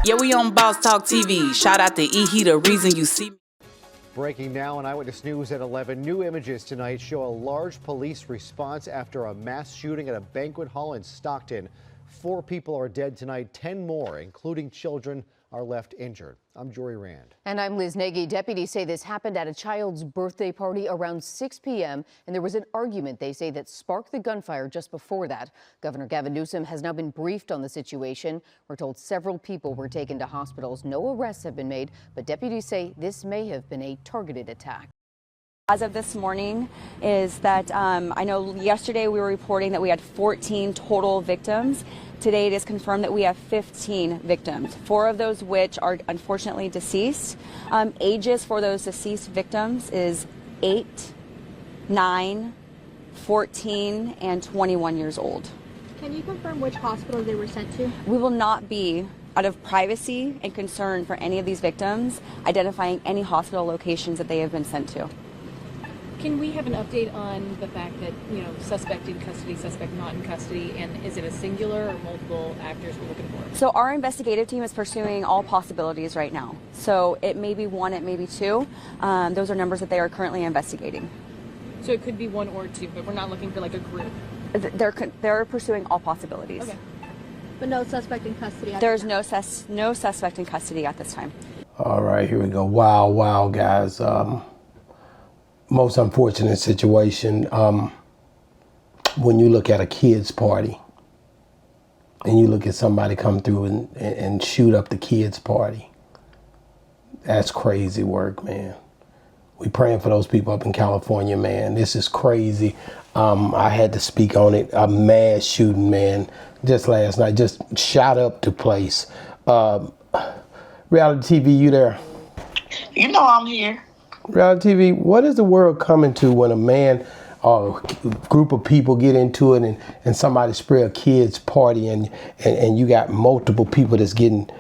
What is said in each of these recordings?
Yeah, we on Boss Talk TV. Shout out to E. He the reason you see me. Breaking now on Eyewitness News at 11. New images tonight show a large police response after a mass shooting at a banquet hall in Stockton. 4 people are dead tonight. 10 more, including children, are left injured. I'm Jory Rand. And I'm Liz Nagy. Deputies say this happened at a child's birthday party around 6 p.m. and there was an argument, they say, that sparked the gunfire just before that. Governor Gavin Newsom has now been briefed on the situation. We're told several people were taken to hospitals. No arrests have been made, but deputies say this may have been a targeted attack. As of this morning is that I know yesterday we were reporting that we had 14 total victims. Today it is confirmed that we have 15 victims, 4 of those which are unfortunately deceased. Ages for those deceased victims is 8, 9, 14, and 21 years old. Can you confirm which hospital they were sent to? We will not be, out of privacy and concern for any of these victims, identifying any hospital locations that they have been sent to. Can we have an update on the fact that, suspect in custody, suspect not in custody, and is it a singular or multiple actors we're looking for? So our investigative team is pursuing all possibilities right now. So it may be 1, it may be 2. Those are numbers that they are currently investigating. So it could be 1 or 2, but we're not looking for like a group. They're pursuing all possibilities. Okay. But no suspect in custody? There's no suspect in custody at this time. All right, here we go. Wow, guys. Most unfortunate situation when you look at a kid's party and you look at somebody come through and shoot up the kid's party. That's crazy work, man. We praying for those people up in California, man. This is crazy. I had to speak on it. A mass shooting, man, just last night, just shot up the place. Reality TV, you there? You know I'm here. Reality TV, what is the world coming to when a man or a group of people get into it and somebody spray a kid's party and you got multiple people that's getting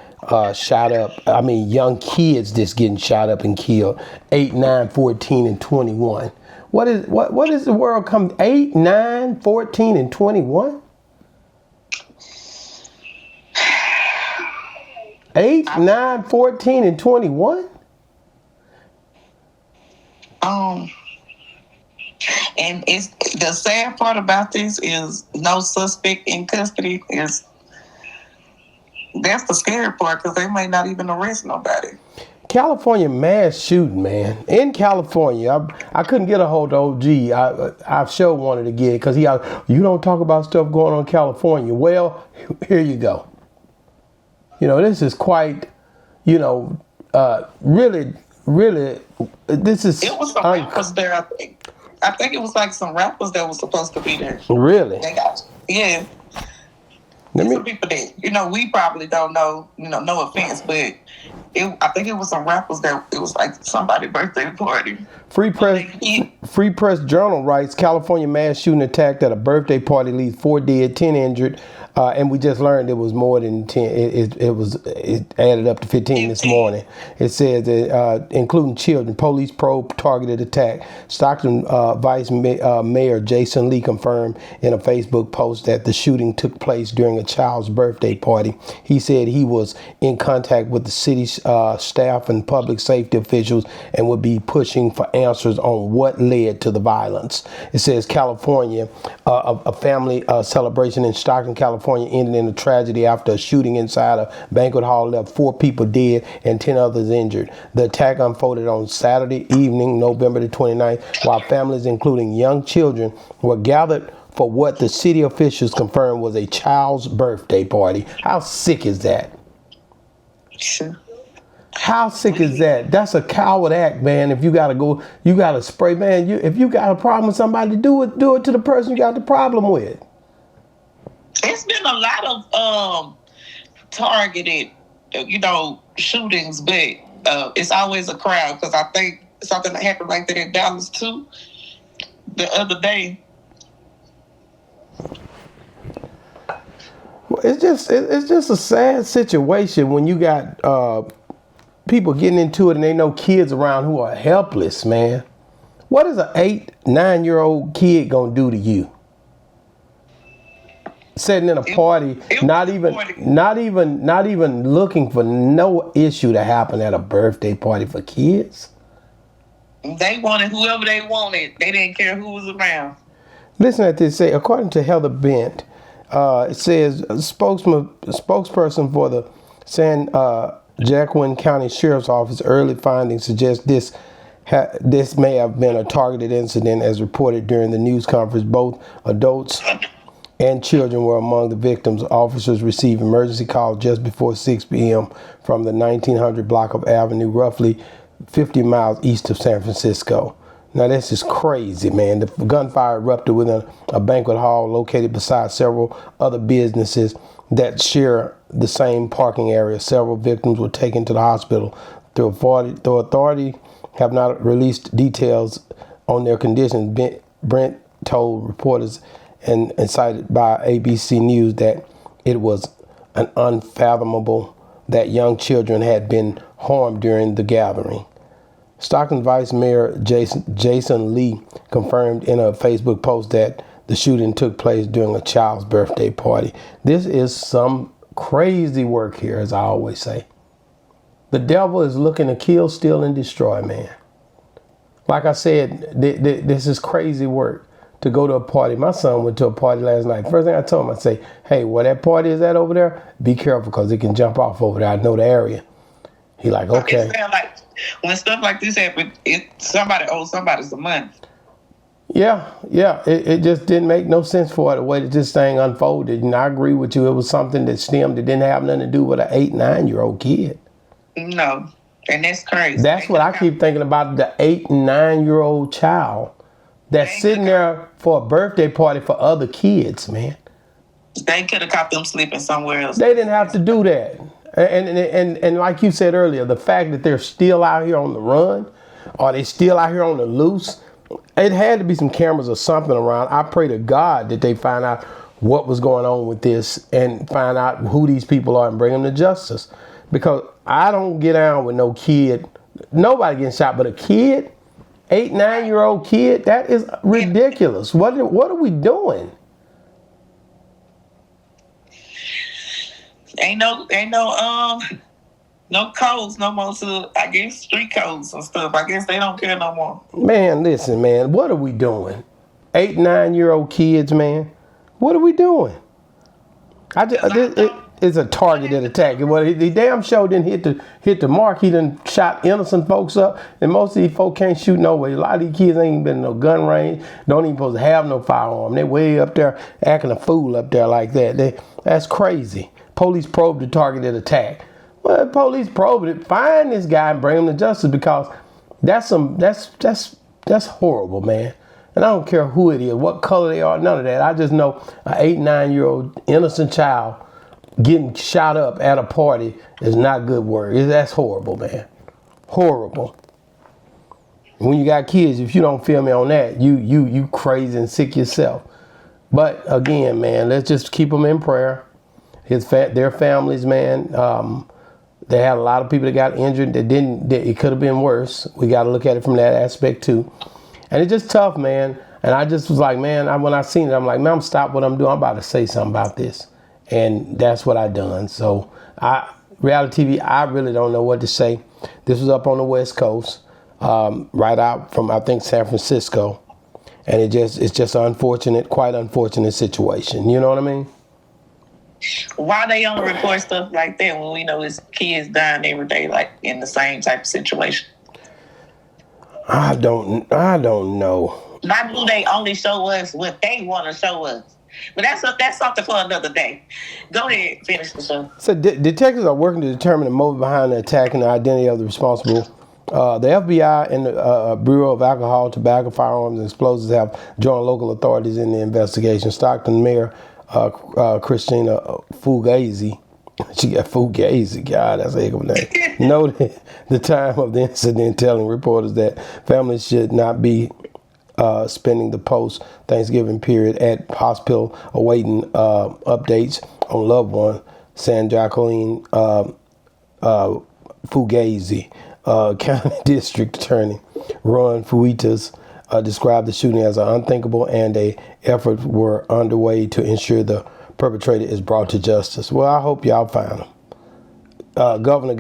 shot up? I mean, young kids that's getting shot up and killed. 8, 9, 14, and 21. What is the world coming? 8, 9, 14, and 21? 8, 9, 14, and 21? And it's the sad part about this is no suspect in custody. That's the scary part because they may not even arrest nobody. California mass shooting, man. In California, I couldn't get a hold of OG. I sure wanted to get it because you don't talk about stuff going on in California. Well, here you go. This is quite, really, this is. It was some rappers there, I think. I think it was like some rappers that was supposed to be there. Really? Yeah. Some people that, we probably don't know, no offense, but I think it was some rappers that it was like somebody's birthday party. Free Press Journal writes, California mass shooting attack at a birthday party leaves 4 dead, 10 injured. And we just learned it was more than 10. It added up to 15 this morning. It says that, including children, police probe targeted attack. Stockton Vice Mayor Jason Lee confirmed in a Facebook post that the shooting took place during a child's birthday party. He said he was in contact with the city's staff and public safety officials and would be pushing for answers on what led to the violence. It says California, a family celebration in Stockton, California, ended in a tragedy after a shooting inside a banquet hall left 4 people dead and 10 others injured. The attack unfolded on Saturday evening, November the 29th, while families, including young children, were gathered for what the city officials confirmed was a child's birthday party. How sick is that? Sure. How sick is that? That's a coward act, man. If you gotta spray, man. If you got a problem with somebody, do it to the person you got the problem with. It's been a lot of targeted, shootings, but it's always a crowd because I think something that happened like that in Dallas too the other day. Well, it's just a sad situation when you got people getting into it and they know kids around who are helpless, man. What is an 8, 9-year-old kid gonna do to you? sitting in a party, not even looking for no issue to happen at a birthday party for kids. They wanted whoever they wanted. They didn't care who was around. Listen at this. Say, according to Heather Bent, it says spokesperson for the San Joaquin County Sheriff's Office early findings suggest this may have been a targeted incident, as reported during the news conference. Both adults and children were among the victims. Officers received emergency calls just before 6 p.m. from the 1900 block of Avenue, roughly 50 miles east of San Francisco. Now this is crazy, man. The gunfire erupted within a banquet hall located beside several other businesses that share the same parking area. Several victims were taken to the hospital. Though authorities have not released details on their conditions, Brent told reporters and cited by ABC News that it was unfathomable that young children had been harmed during the gathering. Stockton Vice Mayor Jason Lee confirmed in a Facebook post that the shooting took place during a child's birthday party. This is some crazy work here, as I always say. The devil is looking to kill, steal, and destroy, man. Like I said, this is crazy work to go to a party. My son went to a party last night. First thing I told him, I say, hey, where that party is at over there, be careful because it can jump off over there. I know the area. He like, okay. When stuff like this happens, somebody owes somebody some money. Yeah. It just didn't make no sense for it, the way that this thing unfolded. And I agree with you. It was something that stemmed. It didn't have nothing to do with an 8-9-year-old kid. No. And that's crazy. That's what I keep thinking about, the 8 and 9-year-old child that's sitting there for a birthday party for other kids, man. They could have caught them sleeping somewhere else. They didn't have to do that. And like you said earlier, the fact that they're still out here on the run, or they still out here on the loose, it had to be some cameras or something around. I pray to God that they find out what was going on with this and find out who these people are and bring them to justice. Because I don't get down with no kid, nobody getting shot, but a kid, 8, 9-year-old kid, that is ridiculous. What are we doing? Ain't no codes no more to, I guess, street codes and stuff. I guess they don't care no more. Man, listen, man, what are we doing? 8, 9-year-old kids, man. What are we doing? It's a targeted attack. Well, the damn show didn't hit the mark. He done shot innocent folks up, and most of these folks can't shoot no way. A lot of these kids ain't even been in no gun range. Don't even supposed to have no firearm. They way up there acting a fool up there like that. That's crazy. Police probed the targeted attack. Well, police probed it. Find this guy and bring him to justice, because that's horrible, man. And I don't care who it is, what color they are, none of that. I just know an 8, 9-year-old innocent child getting shot up at a party is not good work. That's horrible, man. Horrible. When you got kids, if you don't feel me on that, you crazy and sick yourself. But again, man, let's just keep them in prayer. Their families, man. They had a lot of people that got injured. It could have been worse. We got to look at it from that aspect too. And it's just tough, man. And I just was like, man, when I seen it, I'm like, man, I'm stop what I'm doing. I'm about to say something about this. And that's what I done. So reality TV, I really don't know what to say. This was up on the West Coast, right out from, I think, San Francisco. And it's just unfortunate, quite unfortunate situation. You know what I mean? Why they only report stuff like that when we know it's kids dying every day, like in the same type of situation? I don't know. Why do they only show us what they want to show us? But that's something for another day. Go ahead, finish the show. So detectives are working to determine the motive behind the attack and the identity of the responsible. The FBI and the Bureau of Alcohol, Tobacco, Firearms, and Explosives have joined local authorities in the investigation. Stockton Mayor Christina Fugazi, she got Fugazi, God, that's a heck of a name, noted the time of the incident, telling reporters that families should not be spending the post-Thanksgiving period at hospital awaiting updates on loved one. San Joaquin Fugazi, County District Attorney Ron Fuitas described the shooting as unthinkable, and an effort were underway to ensure the perpetrator is brought to justice. Well, I hope y'all find him. Governor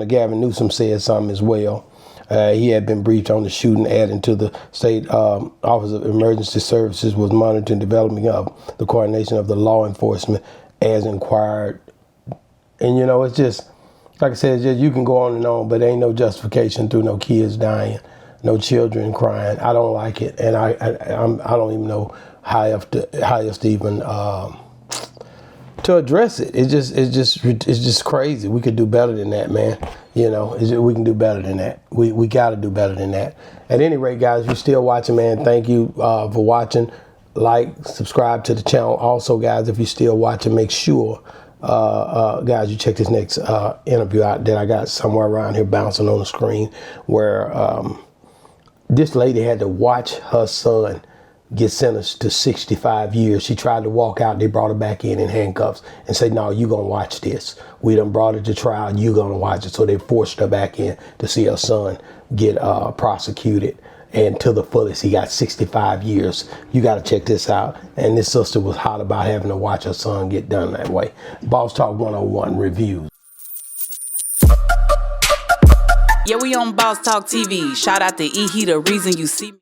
Gavin Newsom said something as well. He had been briefed on the shooting, adding to the state Office of Emergency Services was monitoring development of the coordination of the law enforcement as inquired. And, you know, it's just, like I said, it's just, you can go on and on, but there ain't no justification through no kids dying, no children crying. I don't like it. And I don't even know how else to even to address it. It's just crazy. We could do better than that, man. You know, we can do better than that. We got to do better than that. At any rate, guys, if you're still watching, man, thank you for watching. Like, subscribe to the channel. Also, guys, if you're still watching, make sure, guys, you check this next interview out that I got somewhere around here bouncing on the screen, where this lady had to watch her son get sentenced to 65 years. She tried to walk out. They brought her back in handcuffs and said, no, you going to watch this. We done brought her to trial. You going to watch it. So they forced her back in to see her son get prosecuted. And to the fullest, he got 65 years. You got to check this out. And this sister was hot about having to watch her son get done that way. Boss Talk 101 reviews. Yeah, we on Boss Talk TV. Shout out to E. He the reason you see me.